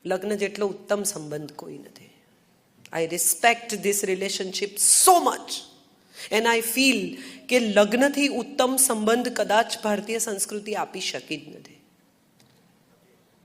લગ્ન જેટલો ઉત્તમ સંબંધ કોઈ નથી. આઈ respect this relationship so much and I feel કે લગ્નથી ઉત્તમ સંબંધ કદાચ ભારતીય સંસ્કૃતિ આપી શકી જ નથી.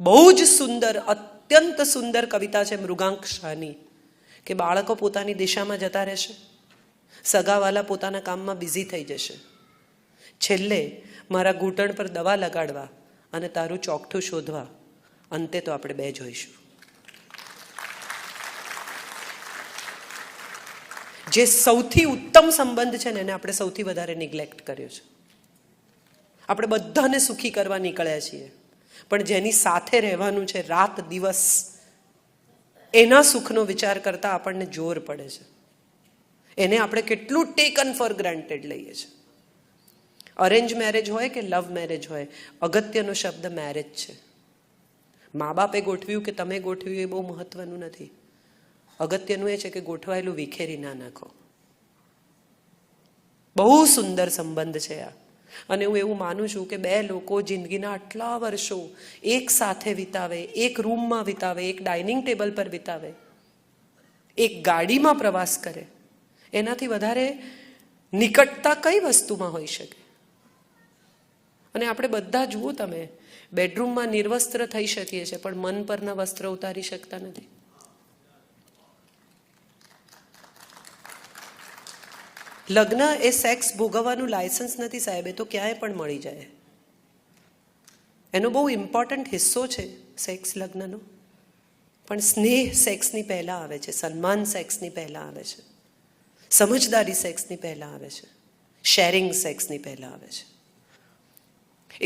બહુ જ સુંદર, અત્યંત સુંદર કવિતા છે મૃગાંક શાહની કે બાળકો પોતાની દિશામાં જતા રહેશે, સગાવાલા પોતાના કામમાં બિઝી થઈ જશે, છેલ્લે મારા ઘૂંટણ પર દવા લગાડવા અને તારું ચોકઠું શોધવા, અંતે તો આપણે બે જોઈશું. જે સૌથી ઉત્તમ સંબંધ છે ને એને આપણે સૌથી વધારે નિગ્લેક્ટ કર્યો છે. આપણે બધાને સુખી કરવા નીકળ્યા છીએ, પણ જેની સાથે રહેવાનું છે રાત દિવસ, એના સુખનો વિચાર કરતા આપણને જોર પડે છે. એને આપણે કેટલું ટેકન ફોર ગ્રાન્ટેડ લઈએ છીએ. અરેન્જ મેરેજ હોય કે લવ મેરેજ હોય, અગત્યનો શબ્દ મેરેજ છે. મા બાપે ગોઠવ્યું કે તમે ગોઠવ્યું એ બહુ મહત્વનું નથી. અગત્યનું એ છે કે ગોઠવાયેલું વિખેરી ના નાખો. બહુ સુંદર સંબંધ છે આ. અને હું એવું માનું છું કે બે લોકો જિંદગીના આટલા વર્ષો એક સાથે વિતાવે, એક રૂમમાં વિતાવે, એક ડાઇનિંગ ટેબલ પર વિતાવે, એક ગાડીમાં પ્રવાસ કરે, એનાથી વધારે નિકટતા કઈ વસ્તુમાં હોઈ શકે? અને આપણે બધા જુઓ, તમે બેડરૂમમાં નિર્વસ્ત્ર થઈ શકીએ છીએ, પણ મન પરના વસ્ત્ર ઉતારી શકતા નથી. લગ્ન એ સેક્સ ભોગવવાનું લાયસન્સ નથી સાહેબ, એ તો ક્યાંય પણ મળી જાય. એનો બહુ ઇમ્પોર્ટન્ટ હિસ્સો છે સેક્સ લગ્નનો, પણ સ્નેહ સેક્સની પહેલાં આવે છે, સન્માન સેક્સની પહેલાં આવે છે, સમજદારી સેક્સની પહેલાં આવે છે, શેરિંગ સેક્સની પહેલાં આવે છે.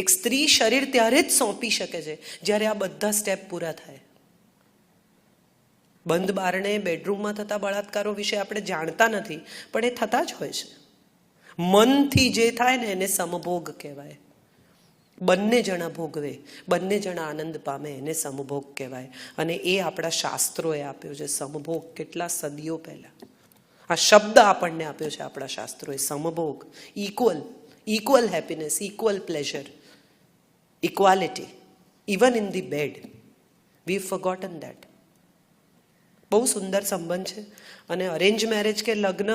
એક સ્ત્રી શરીર ત્યારે જ સોંપી શકે છે જ્યારે આ બધા સ્ટેપ પૂરા થાય. બંધ બારણે બેડરૂમમાં થતા બળાત્કારો વિશે આપણે જાણતા નથી, પણ એ થતા જ હોય છે. મનથી જે થાય ને એને સમભોગ કહેવાય. બંને જણા ભોગવે, બંને જણા આનંદ પામે, એને સમભોગ કહેવાય. અને એ આપણા શાસ્ત્રોએ આપ્યો છે સમભોગ, કેટલા સદીઓ પહેલા આ શબ્દ આપણને આપ્યો છે આપણા શાસ્ત્રોએ. સમભોગ, equal happiness, equal pleasure, equality, even in the bed. We forgotten that. બહુ સુંદર સંબંધ છે. અને અરેન્જ મેરેજ કે લગ્ન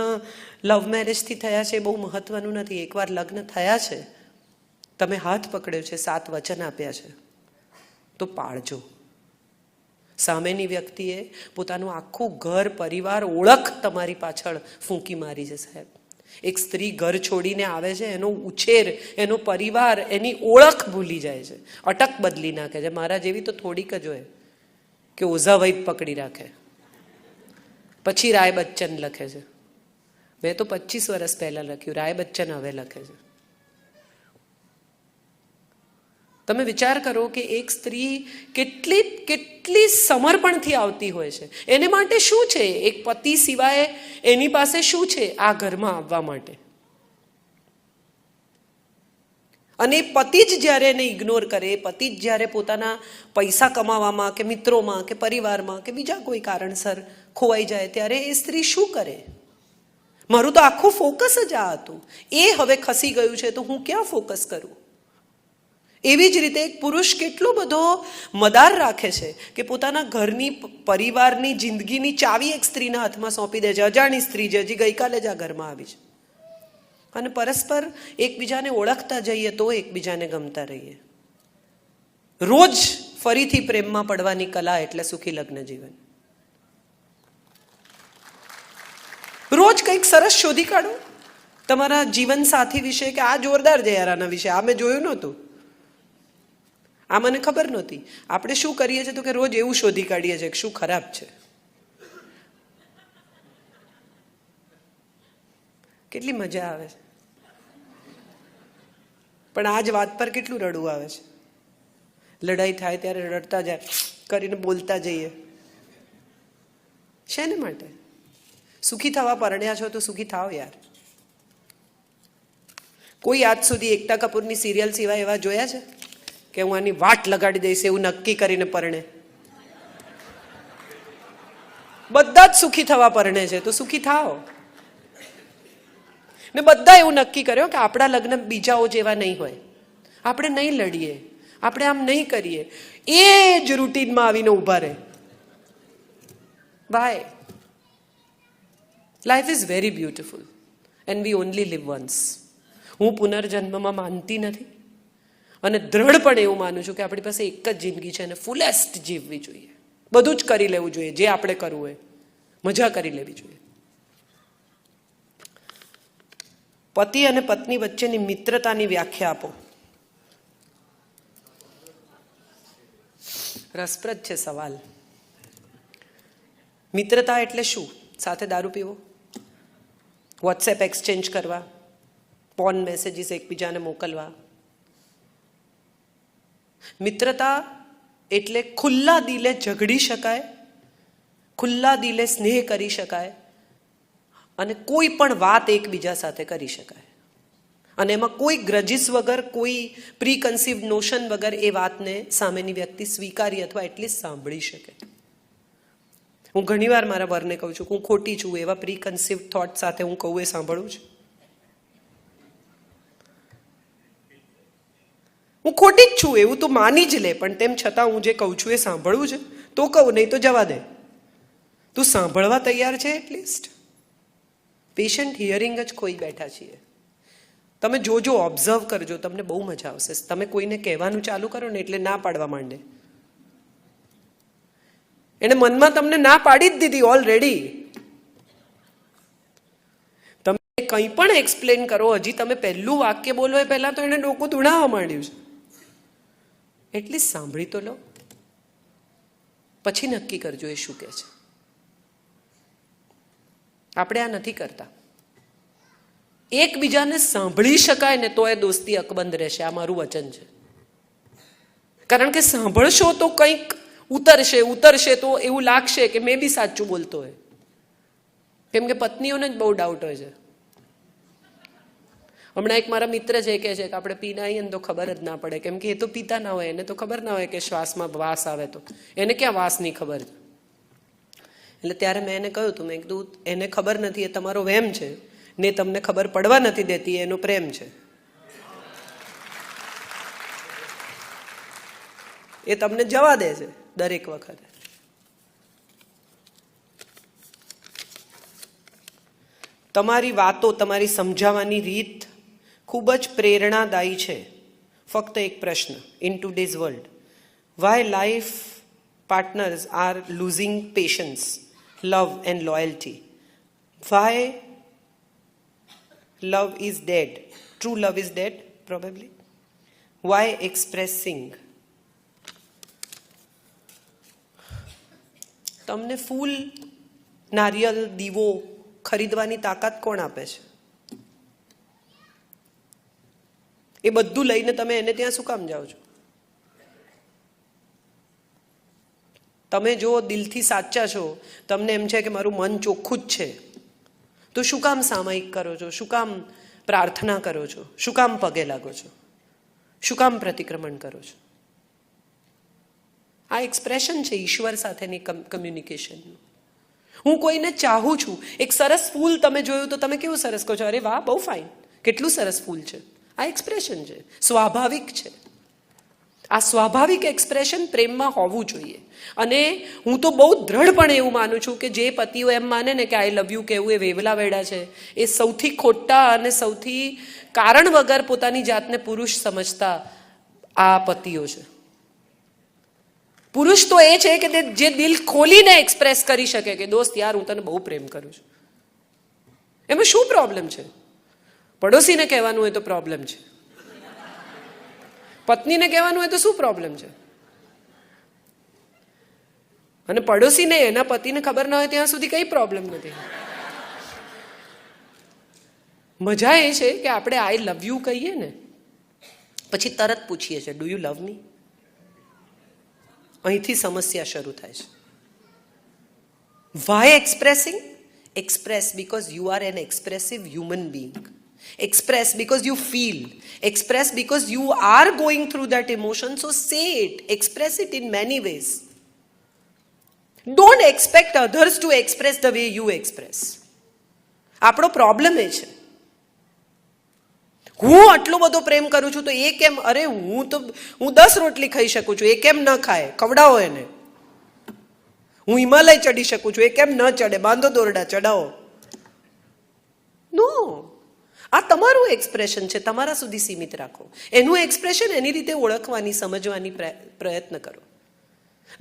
લવ મેરેજથી થયા છે એ બહુ મહત્વનું નથી. એકવાર લગ્ન થયા છે, તમે હાથ પકડ્યો છે, 7 વચન આપ્યા છે, તો પાળજો. સામેની વ્યક્તિએ પોતાનું આખું ઘર, પરિવાર, ઓળખ તમારી પાછળ ફૂંકી મારી છે સાહેબ. એક સ્ત્રી ઘર છોડીને આવે છે, એનો ઉછેર, એનો પરિવાર, એની ઓળખ ભૂલી જાય છે, અટક બદલી નાખે છે. મારા જેવી તો થોડીક જ હોય કે ઓઝા વૈદ પકડી રાખે, પછી રાય બચ્ચન લખે છે. મેં તો 25 વર્ષ પહેલા લખ્યું, રાય બચ્ચન હવે લખે છે. તમે વિચાર કરો કે એક સ્ત્રી કેટલી સમર્પણથી આવતી હોય છે. એને માટે શું છે? એક પતિ સિવાય એની પાસે શું છે આ ઘરમાં આવવા માટે? અને પતિ જ જ્યારે એને ઇગ્નોર કરે, પતિ જ જ્યારે પોતાના પૈસા કમાવામાં કે મિત્રોમાં કે પરિવારમાં કે બીજા કોઈ કારણસર ખોવાઈ જાય, ત્યારે એ સ્ત્રી શું કરે? મારું તો આખું ફોકસ જ આ હતું, એ હવે ખસી ગયું છે તો હું ક્યાં ફોકસ કરું? એવી જ રીતે એક પુરુષ કેટલો બધો મદાર રાખે છે કે પોતાના ઘરની, પરિવારની, જિંદગીની ચાવી એક સ્ત્રીના હાથમાં સોંપી દે છે. અજાણી સ્ત્રી છે, હજી ગઈકાલે જ આ ઘરમાં આવી છે. અને પરસ્પર એકબીજાને ઓળખતા જઈએ તો એકબીજાને ગમતા રહીએ. રોજ ફરીથી પ્રેમમાં પડવાની કલા એટલે સુખી લગ્ન જીવન. રોજ કંઈક સરસ શોધી કાઢો તમારા જીવન સાથી વિશે કે આ જોરદાર છે યાર, આના વિશે આ મેં જોયું નહોતું, આ મને ખબર નહોતી. આપણે શું કરીએ છીએ તો કે રોજ એવું શોધી કાઢીએ છીએ કે શું ખરાબ છે. કેટલી મજા આવે છે, પણ આ જ વાત પર કેટલું રડવું આવે છે. લડાઈ થાય ત્યારે રડતા જાય કરીને બોલતા જઈએ. શેને માટે? સુખી થવા પરણ્યા છો તો સુખી થાવ યાર. કોઈ આજ સુધી એકતા કપૂરની સિરિયલ સિવાય એવા જોયા છે કે હું આની વાટ લગાડી દઈશ એવું નક્કી કરીને પરણે? બધા જ સુખી થવા પરણે છે તો સુખી થાઓ. ને બધા એવું નક્કી કર્યો કે આપણા લગ્ન બીજાઓ જેવા નહીં હોય, આપણે નહીં લડીએ, આપણે આમ નહીં કરીએ. એ જ રૂટીનમાં આવીને ઊભા રહે. Why? Life is very beautiful and we only live once. હું પુનર્જન્મમાં માનતી નથી અને દ્રઢપણે એવું માનું છું કે આપણી પાસે એક જ જિંદગી છે અને ફૂલેસ્ટ જીવવી જોઈએ. બધું જ કરી લેવું જોઈએ જે આપણે કરવું હોય, મજા કરી લેવી જોઈએ. પતિ અને પત્ની વચ્ચેની મિત્રતાની વ્યાખ્યા આપો. રસપ્રદ છે સવાલ. મિત્રતા એટલે શું? સાથે દારૂ પીવો, વોટ્સએપ એક્સચેન્જ કરવા, ફોન મેસેજીસ એકબીજાને મોકલવા? મિત્રતા એટલે ખુલ્લા દિલે ઝઘડી શકાય, ખુલ્લા દિલે સ્નેહ કરી શકાય અને કોઈ પણ વાત એકબીજા સાથે કરી શકાય અને એમાં કોઈ ગ્રજીસ વગર, કોઈ પ્રીકન્સીવ્ડ નોશન વગર એ વાતને સામેની વ્યક્તિ સ્વીકારી અથવા એટલીસ્ટ સાંભળી શકે. હું ઘણીવાર મારા વરને કહું છું કે હું ખોટી છું, એવા પ્રીકન્સીવ્ડ થોટ સાથે હું કહું એ સાંભળું છું. હું ખોટી જ છું એવું તું માની જ લે, પણ તેમ છતાં હું જે કહું છું એ સાંભળવું છે તો કહું, નહીં તો જવા દે. તું સાંભળવા તૈયાર છે? એટલીસ્ટ પેશન્ટ હિયરિંગ જ ખોઈ બેઠા છીએ. તમે જોજો, ઓબ્ઝર્વ કરજો, તમને બહુ મજા આવશે. તમે કોઈને કહેવાનું ચાલુ કરો ને એટલે ના પાડવા માંડે. એને મનમાં તમને ના પાડી જ દીધી ઓલરેડી. તમે કંઈ પણ એક્સપ્લેન કરો, હજી તમે પહેલું વાક્ય બોલો એ પહેલા તો એને ડોકું ધૂણાવવા માંડ્યું છે. એટલીસ્ટ સાંભળી તો લો, પછી નક્કી કરજો એ શું કહે છે. આપણે આ નથી કરતા. એકબીજાને સાંભળી શકાય ને તો એ દોસ્તી અકબંધ રહેશે, આ મારું વચન છે. કારણ કે સાંભળશો તો કંઈક ઉતરશે તો એવું લાગશે કે મેં બી સાચું બોલતો હોય. કેમ કે પત્નીઓને જ બહુ ડાઉટ હોય છે. હમણાં એક મારા મિત્ર છે કહે છે કે આપણે પીને આવીએ ને તો ખબર જ ના પડે, કેમ કે એ તો પીતા ના હોય, એને તો ખબર ના હોય કે શ્વાસમાં વાસ આવે, તો એને ક્યાં વાસની ખબર છે. એટલે ત્યારે મેં એને કહ્યું હતું, મેં કીધું એને ખબર નથી એ તમારો વહેમ છે ને તમને ખબર પડવા નથી દેતી એનો પ્રેમ છે. એ તમને જવા દે છે દરેક વખતે. તમારી વાતો, તમારી સમજાવવાની રીત ખૂબ જ પ્રેરણાદાયી છે. ફક્ત એક પ્રશ્ન, in today's world why life partners are losing patience, love and loyalty? Why love is dead? True love is dead, probably. Why expressing? તમને ફૂલ, નારિયેલ, દીવો ખરીદવાની તાકાત કોણ આપે છે? એ બધું લઈને તમે એને ત્યાં શું કામ જાઓ છો? તમે જો દિલથી સાચા છો, તમને એમ છે કે મારું મન ચોખ્ખું જ છે, તો શું કામ સામાયિક કરો છો? શું કામ પ્રાર્થના કરો છો? શું કામ પગે લાગો છો? શું કામ પ્રતિક્રમણ કરો છો? આ એક્સપ્રેશન છે ઈશ્વર સાથેની કમ્યુનિકેશનનું. હું કોઈને ચાહું છું. એક સરસ ફૂલ તમે જોયું તો તમે કેવું સરસ કહો છો, અરે વાહ બહુ ફાઇન, કેટલું સરસ ફૂલ છે. આ એક્સપ્રેશન છે, સ્વાભાવિક છે. આ સ્વાભાવિક એક્સપ્રેશન પ્રેમમાં હોવું જોઈએ. અને હું તો બહુ દ્રઢપણે એવું માનું છું કે જે પતિઓ એમ માને ને કે આઈ લવ યુ કહેવું એ વેવલા વેડા છે, એ સૌથી ખોટા અને સૌથી કારણ વગર પોતાની જાતને પુરુષ સમજતા આ પતિઓ છે. પુરુષ તો એ છે કે જે દિલ ખોલીને એક્સપ્રેસ કરી શકે કે દોસ્ત યાર હું તને બહુ પ્રેમ કરું છું. એમાં શું પ્રોબ્લેમ છે? પડોશીને કહેવાનું હોય તો પ્રોબ્લેમ છે, પત્નીને કહેવાનું હોય તો શું પ્રોબ્લેમ છે? અને પડોશીને એના પતિને ખબર ના હોય ત્યાં સુધી કઈ પ્રોબ્લેમ નથી. મજા એ છે કે આપણે આઈ લવ યુ કહીએ ને પછી તરત પૂછીએ છીએ ડુ યુ લવ મી? અહીંથી સમસ્યા શરૂ થાય છે. Why expressing? Express because you are an expressive human being. Express because you feel. Express because you are going through that emotion. So say it. Express it in many ways. Don't expect others to express the way you express. આપણો problem એ છે. હું આટલો બધો પ્રેમ કરું છું તો એ કેમ? અરે હું 10 રોટલી ખાઈ શકું છું, એ કેમ ન ખાય? ખવડાવો એને. હું હિમાલય ચડી શકું છું, એ કેમ ન ચડે? બાંધો દોરડા, ચડાવો. નો, આ તમારું એક્સપ્રેશન છે, તમારા સુધી સીમિત રાખો. એનું એક્સપ્રેશન એની રીતે ઓળખવાની, સમજવાની પ્રયત્ન કરો.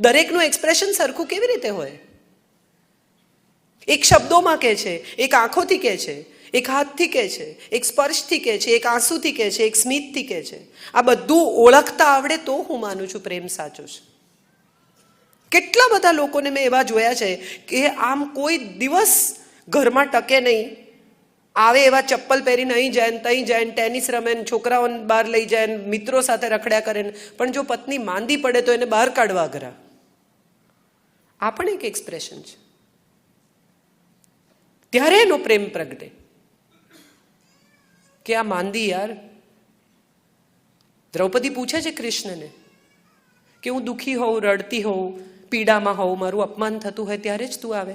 દરેકનું એક્સપ્રેશન સરખું કેવી રીતે હોય? એક શબ્દોમાં કહે છે, એક આંખોથી કહે છે, એક હાથથી કહે છે, એક સ્પર્શથી કહે છે, એક આંસુથી કહે છે, એક સ્મિતથી કહે છે. આ બધું ઓળખતા આવડે તો હું માનું છું પ્રેમ સાચો છે. કેટલા બધા લોકોને મેં એવા જોયા છે કે આમ કોઈ દિવસ ઘરમાં ટકે નહીં, આવે એવા ચપ્પલ પહેરીને અહીં જાય ને ત્યાં જાય ને ટેનિસ રમે ને છોકરાઓને બહાર લઈ જાય ને મિત્રો સાથે રખડ્યા કરે ને, પણ જો પત્ની માંદી પડે તો એને બહાર કાઢવા અઘરા. આ પણ એક એક્સપ્રેશન છે. ત્યારે એનો પ્રેમ પ્રગટે કે આ માંદી યાર. દ્રૌપદી પૂછે છે કૃષ્ણને કે હું દુઃખી હોઉં, રડતી હોઉં, પીડામાં હોઉં, મારું અપમાન થતું હોય ત્યારે જ તું આવે.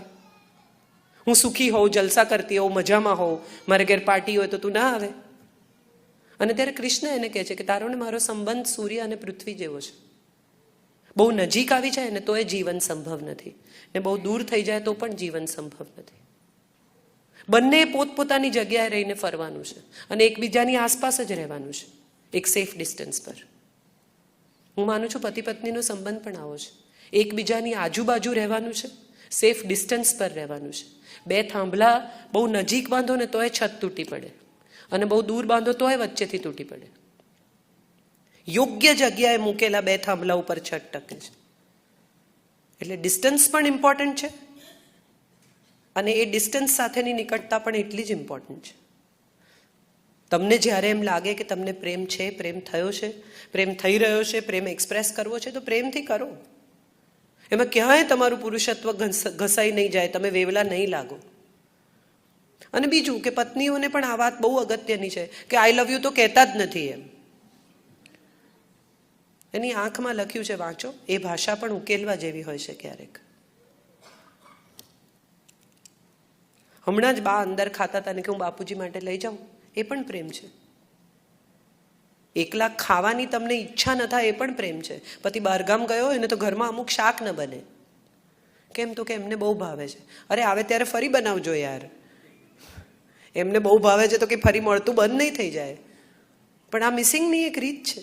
હું સુખી હોઉં, જલસા કરતી હોઉં, મજામાં હોઉં, મારે ઘેર પાર્ટી હોય તો તું ના આવે. અને ત્યારે કૃષ્ણ એને કહે છે કે તારો ને મારો સંબંધ સૂર્ય અને પૃથ્વી જેવો છે. બહુ નજીક આવી જાય ને તો એ જીવન સંભવ નથી, ને બહુ દૂર થઈ જાય તો પણ જીવન સંભવ નથી. બંને પોતપોતાની જગ્યાએ રહીને ફરવાનું છે અને એકબીજાની આસપાસ જ રહેવાનું છે, એક સેફ ડિસ્ટન્સ પર. હું માનું છું પતિ પત્નીનો સંબંધ પણ આવો છે. એકબીજાની આજુબાજુ રહેવાનું છે, સેફ ડિસ્ટન્સ પર રહેવાનું છે. બે થાંભલા બહુ નજીક બાંધો ને તોય છત તૂટી પડે, અને બહુ દૂર બાંધો તોય વચ્ચેથી તૂટી પડે. યોગ્ય જગ્યાએ મૂકેલા બે થાંભલા ઉપર છત ટકે છે. એટલે ડિસ્ટન્સ પણ ઇમ્પોર્ટન્ટ છે, અને એ ડિસ્ટન્સ સાથેની નિકટતા પણ એટલી જ ઇમ્પોર્ટન્ટ છે. તમને જ્યારે એમ લાગે કે તમને પ્રેમ છે, પ્રેમ થયો છે, પ્રેમ થઈ રહ્યો છે, પ્રેમ એક્સપ્રેસ કરવો છે, તો પ્રેમથી કરો. એમાં ક્યાંય તમારું પુરુષત્વ ઘસાઈ નહીં જાય, તમે વેવલા નહીં લાગો. અને બીજું કે પત્નીઓને પણ આ વાત બહુ અગત્યની છે કે આઈ લવ યુ તો કહેતા જ નથી. એની આંખમાં લખ્યું છે, વાંચો. એ ભાષા પણ ઉકેલવા જેવી હોય છે ક્યારેક. હમણાં જ બા અંદર ખાતા હતા ને કે હું બાપુજી માટે લઈ જાઉં, એ પણ પ્રેમ છે. એકલા ખાવાની તમને ઈચ્છા ન થાય, એ પણ પ્રેમ છે. પતિ બહારગામ ગયો હોય ને તો ઘરમાં અમુક શાક ન બને. કેમ? તો કે એમને બહુ ભાવે છે. અરે આવે ત્યારે ફરી બનાવજો યાર. એમને બહુ ભાવે છે તો કે ફરી મળતું બંધ નહીં થઈ જાય. પણ આ મિસિંગની એક રીત છે.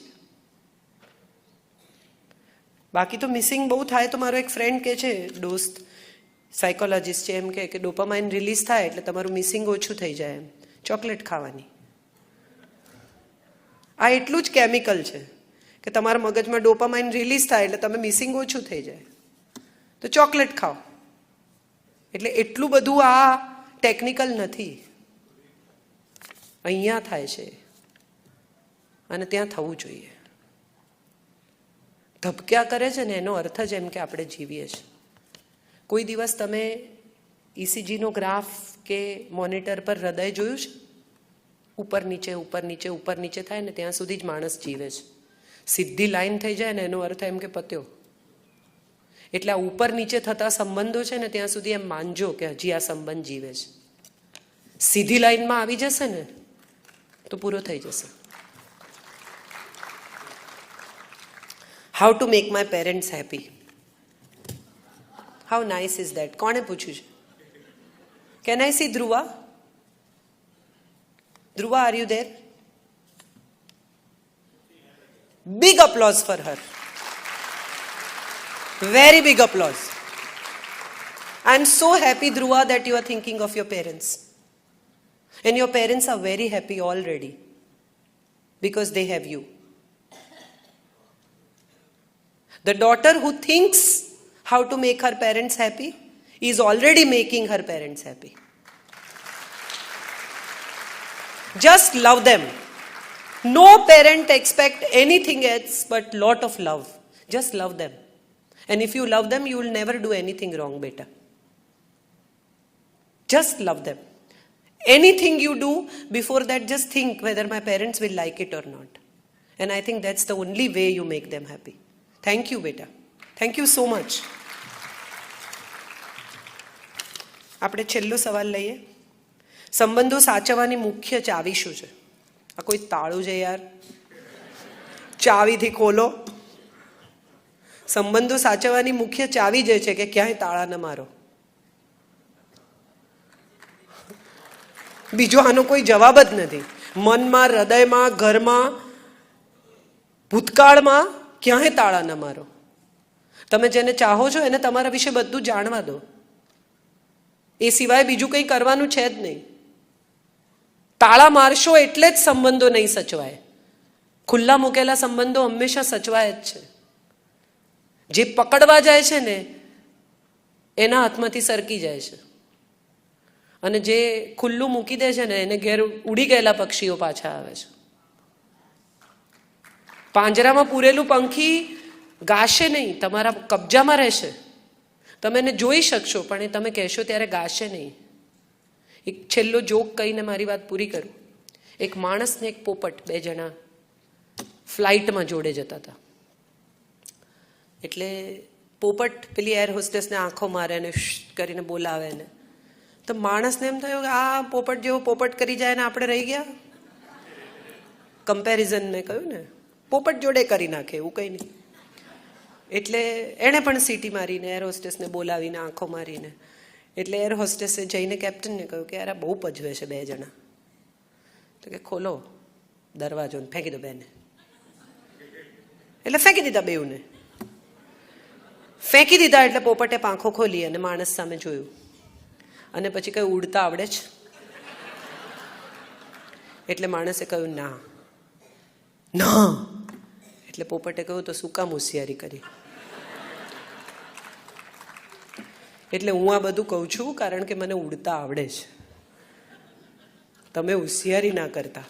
બાકી તો મિસિંગ બહુ થાય તો મારો એક ફ્રેન્ડ કે છે, દોસ્ત સાયકોલોજીસ્ટ છે, એમ કે ડોપામાઇન રિલીઝ થાય એટલે તમારું મિસિંગ ઓછું થઈ જાય. એમ ચોકલેટ ખાવાની. આ એટલું જ કેમિકલ છે કે તમારા મગજમાં ડોપામાઇન રિલીઝ થાય એટલે તમે મિસિંગ ઓછું થઈ જાય, તો ચોકલેટ ખાઓ. એટલે એટલું બધું આ ટેકનિકલ નથી. અહીંયા થાય છે અને ત્યાં થવું જોઈએ. ધબક્યા કરે છે ને એનો અર્થ જ એમ કે આપણે જીવીએ છીએ. કોઈ દિવસ તમે ECGનો ગ્રાફ કે મોનિટર પર હૃદય જોયું છે? ઉપર નીચે, ઉપર નીચે, ઉપર નીચે થાય ને ત્યાં સુધી જ માણસ જીવે છે. સીધી લાઈન થઈ જાય ને એનો અર્થ એમ કે પત્યો. એટલે આ ઉપર નીચે થતા સંબંધો છે ને ત્યાં સુધી એમ માનજો કે હજી આ સંબંધ જીવે છે. સીધી લાઈનમાં આવી જશે ને તો પૂરો થઈ જશે. How to make my parents happy. How nice is that? કોણે પૂછ્યું છે? Can I C Dhruva? Dhruva, are you there? Big applause for her. Very big applause. I am so happy, Dhruva, that you are thinking of your parents. And your parents are very happy already because they have you. The daughter who thinks how to make her parents happy is already making her parents happy. Just love them. No parent expect anything else but lot of love. Just love them. And if you love them, you will never do anything wrong, beta. Just love them. Anything you do, before that just think whether my parents will like it or not. And I think that's the only way you make them happy. Thank you, beta. Thank you so much. આપણે છેલ્લો સવાલ લઈએ. સંબંધો સાચવવાની મુખ્ય ચાવી શું છે? આ કોઈ તાળું છે યાર? ચાવીથી ખોલો. સંબંધો સાચવવાની મુખ્ય ચાવી જે છે કે ક્યાંય તાળા ન મારો. બીજો આનો કોઈ જવાબ જ નથી. મનમાં, હૃદયમાં, ઘરમાં, ભૂતકાળમાં ક્યાંય તાળા ન મારો. તમે જેને ચાહો છો એને તમારા વિશે બધું જાણવા દો. એ સિવાય બીજું કંઈ કરવાનું છે જ નહીં. તાળા મારશો એટલે જ સંબંધો નહીં સચવાય. ખુલ્લા મૂકેલા સંબંધો હંમેશા સચવાય જ છે. જે પકડવા જાય છે ને એના હાથમાંથી સરકી જાય છે, અને જે ખુલ્લું મૂકી દે છે ને એને ઘેર ઉડી ગયેલા પક્ષીઓ પાછા આવે છે. પાંજરામાં પૂરેલું પંખી ગાશે નહીં, તમારા કબજામાં રહેશે. તમે એને જોઈ શકશો પણ એ તમે કહેશો ત્યારે ગાશે નહીં. એક છેલ્લો જોક કહીને મારી વાત પૂરી કરું. એક માણસ ને એક પોપટ, બે જણા ફ્લાઇટમાં જોડે જતા હતા. એટલે પોપટ પેલી એર હોસ્ટેસને આંખો મારે ને કરીને બોલાવે ને, તો માણસને એમ થયું કે આ પોપટ જેવો પોપટ કરી જાય ને આપણે રહી ગયા. કમ્પેરિઝન મેં કહ્યું ને, પોપટ જોડે કરી નાખે એવું કંઈ નહીં. એટલે એણે પણ સીટી મારીને એર હોસ્ટેસને બોલાવીને આંખો મારીને, એટલે એર હોસ્ટેસે જઈને કેપ્ટનને કહ્યું કે યાર બહુ પજવે છે બે જણા. તો કે ખોલો દરવાજો ને ફેંકી દો બેને. એટલે ફેંકી દીધા બેઉને. ફેંકી દીધા એટલે પોપટે પાંખો ખોલી અને માણસ સામે જોયું, અને પછી કઈ ઉડતા આવડે છે? એટલે માણસે કહ્યું ના. ના એટલે પોપટે કહ્યું તો શું કામ હોશિયારી કરી? એટલે હું આ બધું કહું છું કારણ કે મને ઉડતા આવડે છે, તમે હોશિયારી ના કરતા.